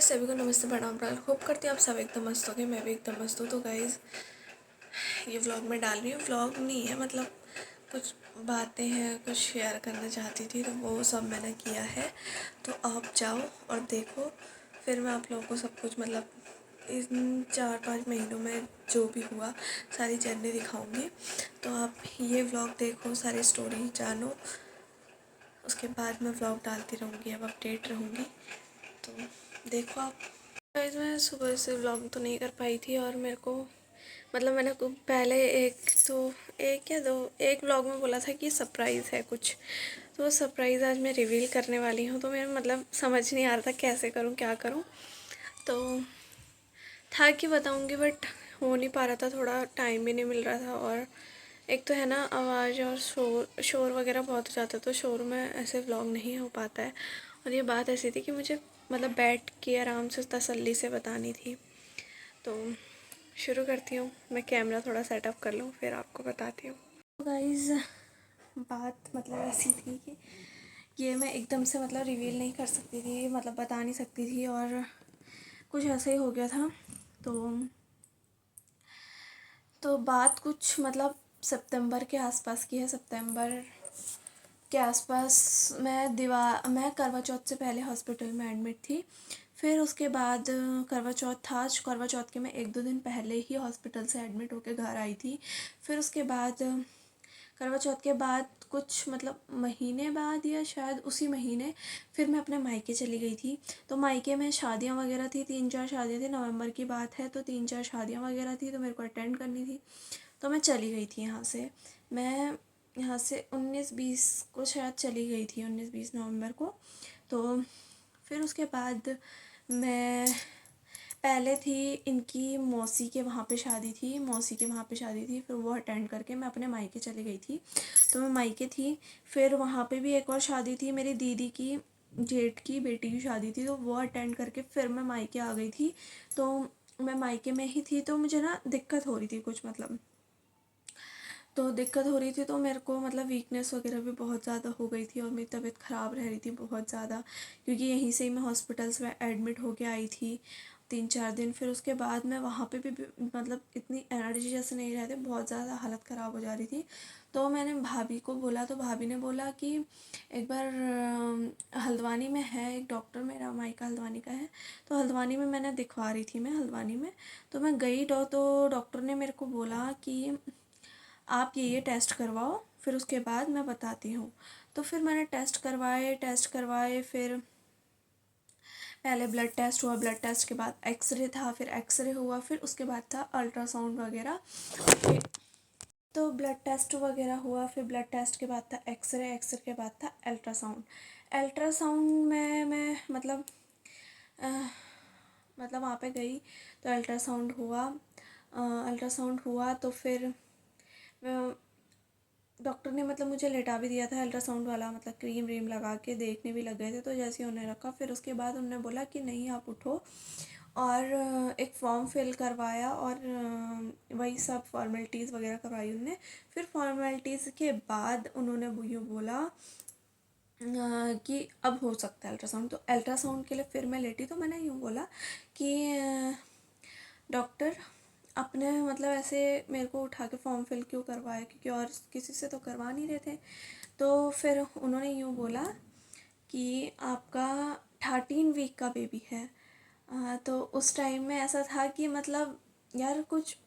सभी को नमस्ते, प्रणाम प्राण। होप करती हूँ आप सब एकदम मस्त होंगे। मैं भी एकदम मस्त हूँ। तो गाइज़, ये व्लॉग मैं डाल रही हूँ। व्लॉग नहीं है, मतलब कुछ बातें हैं, कुछ शेयर करना चाहती थी, तो वो सब मैंने किया है। तो आप जाओ और देखो, फिर मैं आप लोगों को सब कुछ, मतलब इन 4-5 महीनों में जो भी हुआ सारी जर्नी दिखाऊंगी। तो आप ये व्लॉग देखो, सारी स्टोरी जानो, उसके बाद मैं व्लॉग डालती रहूँगी, अब अपडेट रहूँगी। तो देखो आप। गाइस, मैं सुबह से व्लॉग तो नहीं कर पाई थी, और मेरे को मतलब मैंने पहले एक व्लॉग में बोला था कि सरप्राइज़ है कुछ, तो वो सरप्राइज़ आज मैं रिवील करने वाली हूँ। तो मेरे मतलब समझ नहीं आ रहा था कैसे करूँ, क्या करूँ। तो था कि बताऊँगी, बट हो नहीं पा रहा था, थोड़ा टाइम भी नहीं मिल रहा था। और एक तो है ना, आवाज़ और शोर शोर वगैरह बहुत हो जाता है, तो शोर में ऐसे व्लॉग नहीं हो पाता है। और ये बात ऐसी थी कि मुझे मतलब बैठ के आराम से तसल्ली से बतानी थी। तो शुरू करती हूँ। मैं कैमरा थोड़ा सेटअप कर लूँ, फिर आपको बताती हूँ। तो गाइज़, बात मतलब ऐसी थी कि ये मैं एकदम से मतलब रिवील नहीं कर सकती थी, मतलब बता नहीं सकती थी, और कुछ ऐसा ही हो गया था। तो बात कुछ मतलब सितंबर के आसपास की है। सितंबर के आसपास मैं करवा चौथ से पहले हॉस्पिटल में एडमिट थी। फिर उसके बाद करवा चौथ था। करवा चौथ के मैं 1-2 दिन पहले ही हॉस्पिटल से एडमिट होकर घर आई थी। फिर उसके बाद करवा चौथ के बाद कुछ मतलब महीने बाद, या शायद उसी महीने, फिर मैं अपने मायके चली गई थी। तो मायके में शादियां वगैरह थी, 3-4 शादियां थी। नवंबर की बात है, तो 3-4 शादियां वगैरह थी, तो मेरे को अटेंड करनी थी। तो मैं चली गई थी यहाँ से। मैं यहाँ से 19-20 को शायद चली गई थी, 19-20 नवंबर को। तो फिर उसके बाद मैं पहले थी इनकी मौसी के वहाँ पे शादी थी, मौसी के वहाँ पे शादी थी। फिर वो अटेंड करके मैं अपने मायके चली गई थी। तो मैं मायके थी। फिर वहाँ पे भी एक और शादी थी, मेरी दीदी की जेठ की बेटी की शादी थी, तो वो अटेंड करके फिर मैं मायके आ गई थी। तो मैं मायके में ही थी, तो मुझे ना दिक्कत हो रही थी कुछ, मतलब तो दिक्कत हो रही थी। तो मेरे को मतलब वीकनेस वगैरह भी बहुत ज़्यादा हो गई थी, और मेरी तबीयत ख़राब रह रही थी बहुत ज़्यादा, क्योंकि यहीं से ही मैं हॉस्पिटल्स में एडमिट होके आई थी 3-4 दिन। फिर उसके बाद मैं वहाँ पे भी मतलब इतनी एनर्जी जैसे नहीं रहती, बहुत ज़्यादा हालत ख़राब हो जा रही थी। तो मैंने भाभी को बोला, तो भाभी ने बोला कि एक बार हल्द्वानी में है एक डॉक्टर, मेरा मायका हल्द्वानी का है, तो हल्द्वानी में मैंने दिखवा रही थी, मैं हल्द्वानी में। तो मैं गई तो डॉक्टर ने मेरे को बोला कि आप ये टेस्ट करवाओ, फिर उसके बाद मैं बताती हूँ। तो फिर मैंने टेस्ट करवाए। फिर पहले ब्लड टेस्ट हुआ, ब्लड टेस्ट के बाद एक्सरे था, फिर एक्सरे हुआ, फिर उसके बाद था अल्ट्रासाउंड वगैरह। तो ब्लड टेस्ट वगैरह हुआ, फिर ब्लड टेस्ट के बाद था एक्सरे, एक्सरे के बाद था अल्ट्रासाउंड। अल्ट्रासाउंड में मैं मतलब वहाँ पे गई, तो अल्ट्रासाउंड हुआ। तो फिर डॉक्टर ने मतलब मुझे लेटा भी दिया था अल्ट्रासाउंड वाला, मतलब क्रीम व्रीम लगा के देखने भी लग गए थे। तो जैसे ही उन्हें रखा, फिर उसके बाद उन्होंने बोला कि नहीं आप उठो, और एक फॉर्म फिल करवाया, और वही सब फॉर्मेलिटीज़ वगैरह करवाई उन्होंने। फिर फॉर्मेलिटीज़ के बाद उन्होंने यूँ बोला कि अब हो सकता है अल्ट्रासाउंड। तो अल्ट्रासाउंड के लिए फिर मैं लेटी, तो मैंने यूँ बोला कि डॉक्टर, अपने मतलब ऐसे मेरे को उठा के फॉर्म फिल क्यों करवाया, क्योंकि और किसी से तो करवा नहीं रहे थे। तो फिर उन्होंने यूँ बोला कि आपका 13 वीक का बेबी है। तो उस टाइम में ऐसा था कि मतलब यार कुछ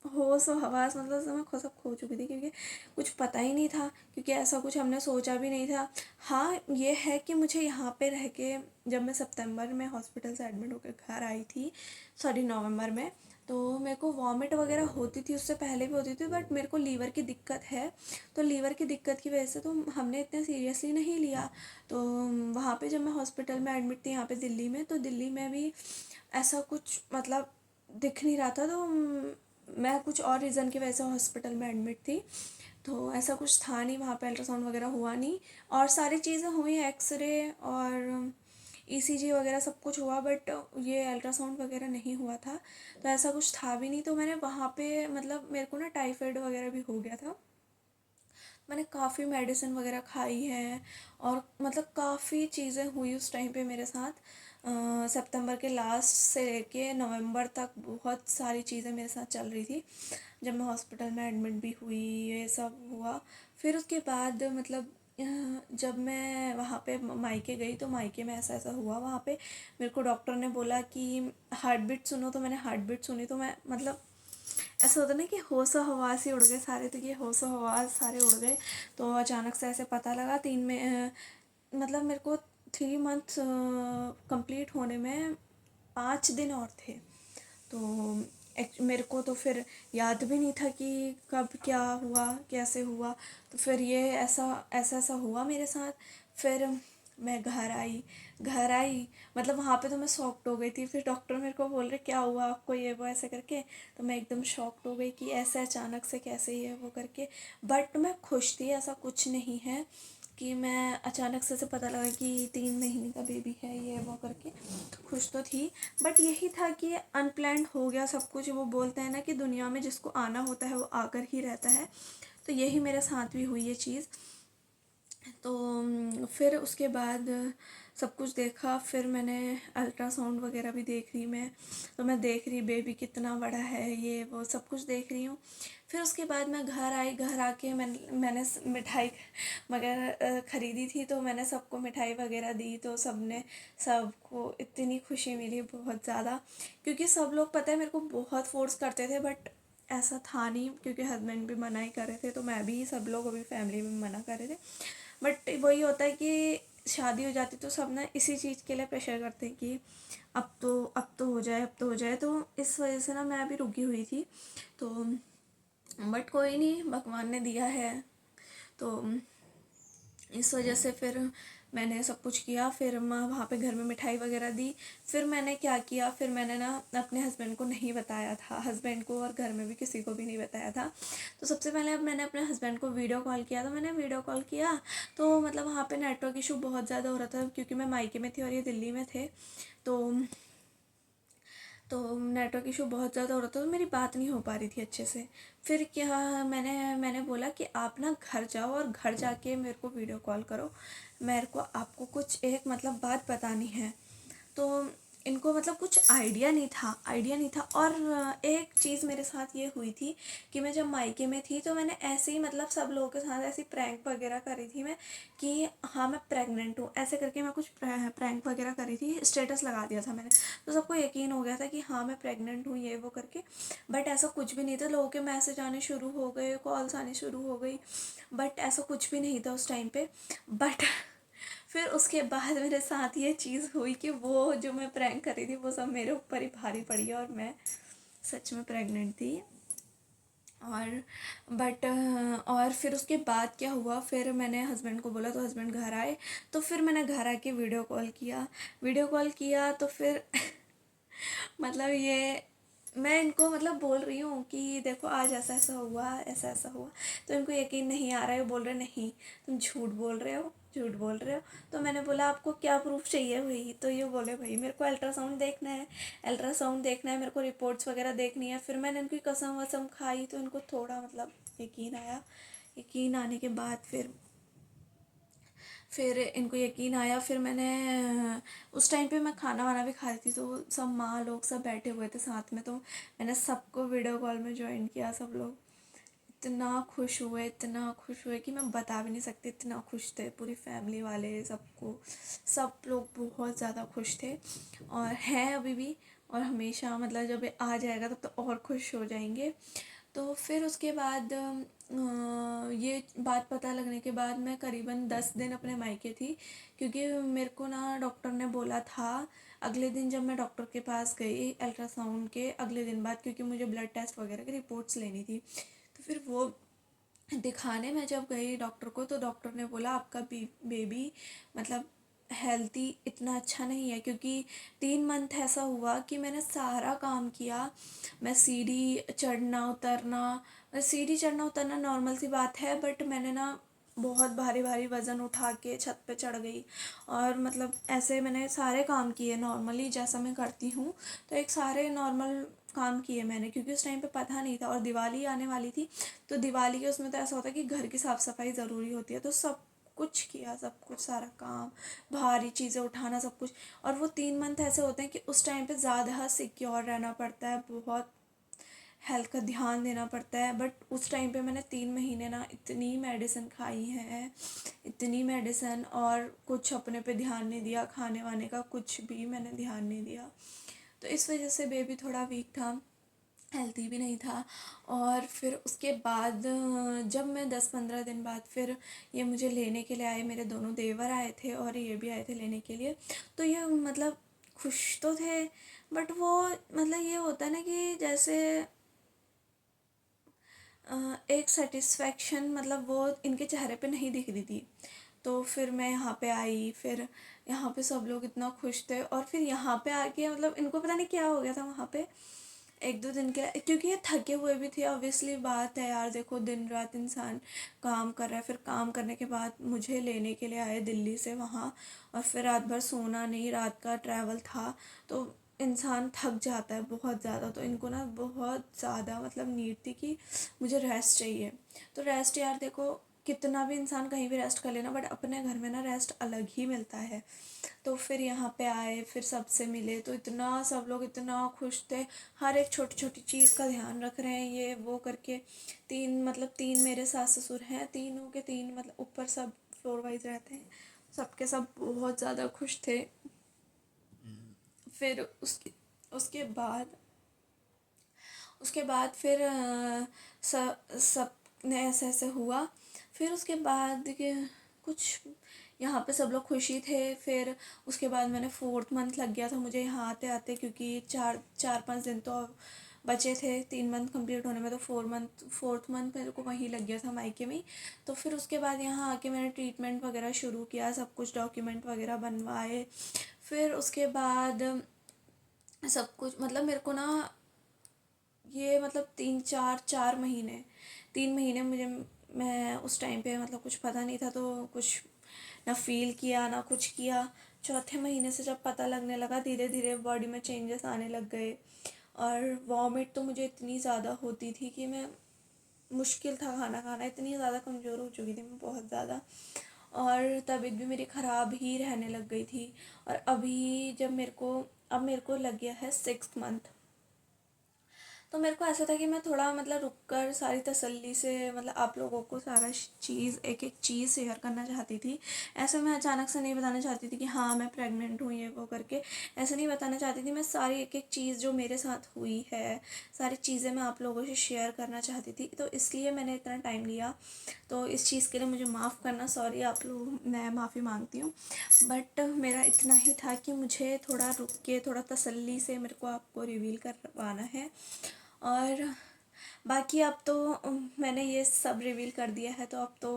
होश और हवास, मतलब मैं सब खो चुकी थी, क्योंकि कुछ पता ही नहीं था, क्योंकि ऐसा कुछ हमने सोचा भी नहीं था। हाँ, ये है कि मुझे यहाँ पे रह के, जब मैं सितंबर में हॉस्पिटल से एडमिट होकर घर आई थी, सॉरी नवंबर में, तो मेरे को वॉमिट वगैरह होती थी, उससे पहले भी होती थी, बट मेरे को लीवर की दिक्कत है। तो लीवर की दिक्कत की वजह से तो हमने इतने सीरियसली नहीं लिया। तो वहाँ पे जब मैं हॉस्पिटल में एडमिट थी यहाँ पे दिल्ली में, तो दिल्ली में भी ऐसा कुछ मतलब दिख नहीं रहा था। तो मैं कुछ और रीज़न की वजह से हॉस्पिटल में एडमिट थी, तो ऐसा कुछ था नहीं वहाँ पे, अल्ट्रासाउंड वगैरह हुआ नहीं। और सारी चीज़ें हुई, एक्सरे और ईसीजी वगैरह सब कुछ हुआ, बट ये अल्ट्रासाउंड वगैरह नहीं हुआ था। तो ऐसा कुछ था भी नहीं। तो मैंने वहाँ पे मतलब मेरे को ना टाइफाइड वगैरह भी हो गया था। मैंने काफ़ी मेडिसिन वगैरह खाई है, और मतलब काफ़ी चीज़ें हुई उस टाइम पे मेरे साथ। सितंबर के लास्ट से लेके नवंबर तक बहुत सारी चीज़ें मेरे साथ चल रही थी। जब मैं हॉस्पिटल में एडमिट भी हुई, ये सब हुआ। फिर उसके बाद मतलब जब मैं वहाँ पे मायके गई तो मायके में ऐसा ऐसा हुआ। वहाँ पे मेरे को डॉक्टर ने बोला कि हार्ट बीट सुनो, तो मैंने हार्ट बीट सुनी तो मैं मतलब ऐसा होता ना कि होश हवास ही उड़ गए सारे, तो ये होश हवास सारे उड़ गए। तो अचानक से ऐसे पता लगा 3 में मतलब मेरे को 3 मंथ कंप्लीट होने में 5 दिन और थे। तो मेरे को तो फिर याद भी नहीं था कि कब क्या हुआ, कैसे हुआ। तो फिर ये ऐसा ऐसा ऐसा हुआ मेरे साथ। फिर मैं घर आई मतलब वहाँ पे तो मैं शॉक्ड हो गई थी। फिर डॉक्टर मेरे को बोल रहे क्या हुआ आपको, ये वो ऐसे करके। तो मैं एकदम शॉक्ड हो गई कि ऐसे अचानक से कैसे ये वो करके। बट मैं खुश थी, ऐसा कुछ नहीं है कि मैं अचानक से पता लगा कि 3 महीने का बेबी है ये वो करके। खुश तो थी, बट यही था कि अनप्लान्ड हो गया सब कुछ। वो बोलते हैं ना कि दुनिया में जिसको आना होता है वो आकर ही रहता है। तो यही मेरे साथ भी हुई ये चीज़। तो फिर उसके बाद सब कुछ देखा। फिर मैंने अल्ट्रासाउंड वगैरह भी देख रही मैं। तो मैं देख रही बेबी कितना बड़ा है, ये वो सब कुछ देख रही हूँ। फिर उसके बाद मैं घर आई। घर आके मैंने मिठाई वगैरह ख़रीदी थी, तो मैंने सबको मिठाई वगैरह दी। तो सबको इतनी खुशी मिली बहुत ज़्यादा, क्योंकि सब लोग पता है मेरे को बहुत फोर्स करते थे, बट ऐसा था नहीं, क्योंकि हस्बैंड भी मना ही कर रहे थे, तो मैं भी, सब लोग अभी फैमिली में मना कर रहे थे। बट वही होता है कि शादी हो जाती तो सब ना इसी चीज़ के लिए प्रेशर करते हैं कि अब तो हो जाए, अब तो हो जाए। तो इस वजह से ना मैं अभी रुकी हुई थी। तो बट कोई नहीं, भगवान ने दिया है। तो इस वजह से फिर मैंने सब कुछ किया। फिर मैं वहाँ पे घर में मिठाई वगैरह दी। फिर मैंने क्या किया, फिर मैंने ना अपने हस्बैंड को नहीं बताया था, हस्बैंड को और घर में भी किसी को भी नहीं बताया था। तो सबसे पहले अब मैंने अपने हस्बैंड को वीडियो कॉल किया। तो मैंने वीडियो कॉल किया तो मतलब वहाँ पे नेटवर्क इशू बहुत ज़्यादा हो रहा था, क्योंकि मैं मायके में थी और ये दिल्ली में थे। तो तो नेटवर्क इशू बहुत ज़्यादा हो रहा था, तो मेरी बात नहीं हो पा रही थी अच्छे से। फिर क्या, मैंने बोला कि आप ना घर जाओ और घर जाके मेरे को वीडियो कॉल करो, मेरे को आपको कुछ एक मतलब बात बतानी है। तो इनको मतलब कुछ आइडिया नहीं था। और एक चीज़ मेरे साथ ये हुई थी कि मैं जब मायके में थी तो मैंने ऐसे ही मतलब सब लोगों के साथ ऐसी प्रैंक वगैरह करी थी मैं, कि हाँ मैं प्रेग्नेंट हूँ, ऐसे करके मैं कुछ प्रैंक वगैरह करी थी, स्टेटस लगा दिया था मैंने। तो सबको यकीन हो गया था कि हाँ मैं प्रेग्नेंट हूँ, ये वो करके। बट ऐसा कुछ भी नहीं था। लोगों के मैसेज आने शुरू हो गए, कॉल्स आने शुरू हो गई, बट ऐसा कुछ भी नहीं था उस टाइम पे। बट फिर उसके बाद मेरे साथ ये चीज़ हुई कि वो जो मैं प्रैंक कर रही थी वो सब मेरे ऊपर ही भारी पड़ी, और मैं सच में प्रेग्नेंट थी। और बट और फिर उसके बाद क्या हुआ, फिर मैंने हस्बैंड को बोला तो हस्बैंड घर आए। तो फिर मैंने घर आके वीडियो कॉल किया तो फिर मतलब ये मैं इनको मतलब बोल रही हूँ कि देखो आज ऐसा ऐसा हुआ, ऐसा ऐसा हुआ। तो इनको यकीन नहीं आ रहा है, बोल रहे नहीं तुम झूठ बोल रहे हो। तो मैंने बोला आपको क्या प्रूफ चाहिए भाई। तो ये बोले भाई मेरे को अल्ट्रासाउंड देखना है, मेरे को रिपोर्ट्स वगैरह देखनी है। फिर मैंने इनकी कसम वसम खाई तो इनको थोड़ा मतलब यकीन आया। यकीन आने के बाद फिर इनको यकीन आया। फिर मैंने उस टाइम पे मैं खाना वाना भी खा रही थी, तो सब माँ लोग सब बैठे हुए थे साथ में। तो मैंने सबको वीडियो कॉल में ज्वाइन किया। सब लोग इतना खुश हुए कि मैं बता भी नहीं सकती, इतना खुश थे पूरी फैमिली वाले, सब लोग बहुत ज़्यादा खुश थे और हैं अभी भी। और हमेशा मतलब जब ये आ जाएगा तब तो और खुश हो जाएंगे। तो फिर उसके बाद ये बात पता लगने के बाद मैं करीबन 10 दिन अपने मायके थी, क्योंकि मेरे को ना डॉक्टर ने बोला था अगले दिन, जब मैं डॉक्टर के पास गई अल्ट्रासाउंड के अगले दिन बाद, क्योंकि मुझे ब्लड टेस्ट वगैरह की रिपोर्ट्स लेनी थी। तो फिर वो दिखाने मैं जब गई डॉक्टर को, तो डॉक्टर ने बोला आपका बेबी मतलब हेल्थी इतना अच्छा नहीं है, क्योंकि 3 मंथ ऐसा हुआ कि मैंने सारा काम किया। मैं सीढ़ी चढ़ना उतरना नॉर्मल सी बात है, बट मैंने ना बहुत भारी भारी वज़न उठा के छत पे चढ़ गई। और मतलब ऐसे मैंने सारे काम किए नॉर्मली जैसा मैं करती हूँ। तो एक सारे नॉर्मल काम किए मैंने, क्योंकि उस टाइम पे पता नहीं था और दिवाली आने वाली थी। तो दिवाली के उसमें तो ऐसा होता है कि घर की साफ़ सफाई ज़रूरी होती है, तो सब कुछ किया, सब कुछ, सारा काम, भारी चीज़ें उठाना, सब कुछ। और वो 3 मंथ ऐसे होते हैं कि उस टाइम पे ज़्यादा सिक्योर रहना पड़ता है, बहुत हेल्थ का ध्यान देना पड़ता है। बट उस टाइम पे मैंने 3 महीने ना इतनी मेडिसिन खाई है, इतनी मेडिसिन, और कुछ अपने पे ध्यान नहीं दिया, खाने वाने का कुछ भी मैंने ध्यान नहीं दिया। तो इस वजह से बेबी थोड़ा वीक था, हेल्थी भी नहीं था। और फिर उसके बाद जब मैं 10-15 दिन बाद फिर ये मुझे लेने के लिए आए, मेरे दोनों देवर आए थे और ये भी आए थे लेने के लिए। तो ये मतलब खुश तो थे, बट वो मतलब ये होता है ना कि जैसे एक सेटिस्फेक्शन मतलब वो इनके चेहरे पे नहीं दिख रही थी। तो फिर मैं यहाँ पे आई, फिर यहाँ पे सब लोग इतना खुश थे, और फिर यहाँ पे आके मतलब इनको पता नहीं क्या हो गया था वहाँ पे 1-2 दिन के लिए, क्योंकि ये थके हुए भी थे। ऑब्वियसली बात है यार, देखो दिन रात इंसान काम कर रहा है, फिर काम करने के बाद मुझे लेने के लिए आए दिल्ली से वहाँ, और फिर रात भर सोना नहीं, रात का ट्रैवल था, तो इंसान थक जाता है बहुत ज़्यादा। तो इनको ना बहुत ज़्यादा मतलब नीड थी कि मुझे रेस्ट चाहिए। तो रेस्ट यार देखो, कितना भी इंसान कहीं भी रेस्ट कर लेना, बट अपने घर में ना रेस्ट अलग ही मिलता है। तो फिर यहाँ पे आए, फिर सबसे मिले, तो इतना सब लोग इतना खुश थे, हर एक छोटी छोटी चीज़ का ध्यान रख रहे हैं, ये वो करके। 3 मेरे सास ससुर हैं, तीनों के तीन मतलब ऊपर सब फ्लोर वाइज रहते हैं, सबके सब बहुत ज़्यादा खुश थे। फिर उसके बाद उसके बाद फिर सब ने ऐसे ऐसे हुआ। फिर उसके बाद के कुछ यहाँ पे सब लोग खुशी थे। फिर उसके बाद मैंने 4th मंथ लग गया था मुझे यहाँ आते आते, क्योंकि 4-5 दिन तो बचे थे 3 मंथ कंप्लीट होने में। तो 4th मंथ मेरे को वहीं लग गया था मायके में। तो फिर उसके बाद यहाँ आके मैंने ट्रीटमेंट वगैरह शुरू किया, सब कुछ डॉक्यूमेंट वगैरह बनवाए। फिर उसके बाद सब कुछ मतलब मेरे को ना ये मतलब 3-4 महीने मुझे, मैं उस टाइम पे मतलब कुछ पता नहीं था, तो कुछ ना फील किया ना कुछ किया। चौथे महीने से जब पता लगने लगा, धीरे धीरे बॉडी में चेंजेस आने लग गए। और वॉमिट तो मुझे इतनी ज़्यादा होती थी कि मैं, मुश्किल था खाना खाना, इतनी ज़्यादा कमज़ोर हो चुकी थी मैं, बहुत ज़्यादा। और तबीयत भी मेरी ख़राब ही रहने लग गई थी। और अभी जब मेरे को लग गया है 6th मंथ, तो मेरे को ऐसा था कि मैं थोड़ा मतलब रुक कर सारी तसल्ली से मतलब आप लोगों को सारा चीज़, एक एक चीज़ शेयर करना चाहती थी। ऐसे मैं अचानक से नहीं बताना चाहती थी कि हाँ मैं प्रेग्नेंट हूँ ये वो करके, ऐसे नहीं बताना चाहती थी। मैं सारी एक एक चीज़ जो मेरे साथ हुई है, सारी चीज़ें मैं आप लोगों से शेयर करना चाहती थी, तो इसलिए मैंने इतना टाइम लिया। तो इस चीज़ के लिए मुझे माफ़ करना, सॉरी आप लोग, मैं माफ़ी मांगती हूँ। बट मेरा इतना ही था कि मुझे थोड़ा रुक के, थोड़ा तसल्ली से मेरे को आपको रिवील करवाना है। और बाकी अब तो मैंने ये सब रिवील कर दिया है, तो अब तो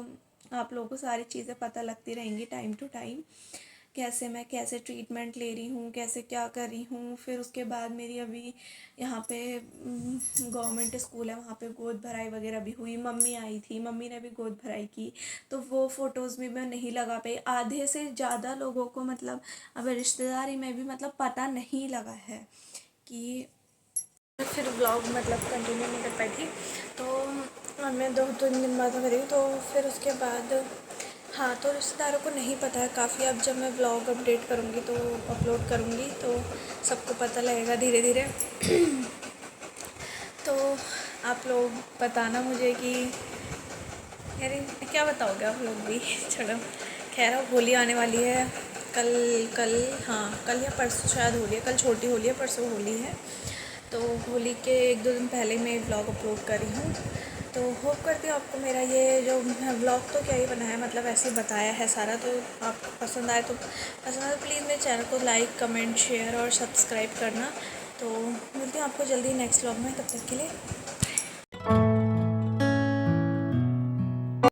आप लोगों को सारी चीज़ें पता लगती रहेंगी टाइम टू टाइम, कैसे ट्रीटमेंट ले रही हूँ, कैसे क्या कर रही हूँ। फिर उसके बाद मेरी अभी यहाँ पे गवर्नमेंट स्कूल है, वहाँ पे गोद भराई वगैरह भी हुई। मम्मी आई थी, मम्मी ने भी गोद भराई की, तो वो फ़ोटोज़ भी मैं नहीं लगा पाई। आधे से ज़्यादा लोगों को मतलब अब रिश्तेदारी में भी मतलब पता नहीं लगा है कि, फिर ब्लॉग मतलब कंटिन्यू नहीं कर पाई थी। तो मैं 2-3 दिन बाद करी, तो फिर उसके बाद हाँ, तो रिश्तेदारों को नहीं पता है काफ़ी। अब जब मैं ब्लॉग अपडेट करूँगी तो अपलोड करूँगी तो सबको पता लगेगा धीरे धीरे। तो आप लोग बताना मुझे कि, यार क्या बताओगे आप लोग भी छोड़ो, खैर अब होली आने वाली है। कल कल हाँ, कल या परसों शायद होली है, कल छोटी होली है, परसों होली है। तो होली के 1-2 दिन पहले मैं व्लॉग अपलोड कर रही हूँ। तो होप करती हूँ आपको मेरा ये जो व्लॉग तो क्या ही बना है, मतलब ऐसे ही बताया है सारा। तो आपको पसंद आए तो प्लीज़ मेरे चैनल को लाइक, कमेंट, शेयर और सब्सक्राइब करना। तो मिलती हूँ आपको जल्दी नेक्स्ट व्लॉग में, तब तक के लिए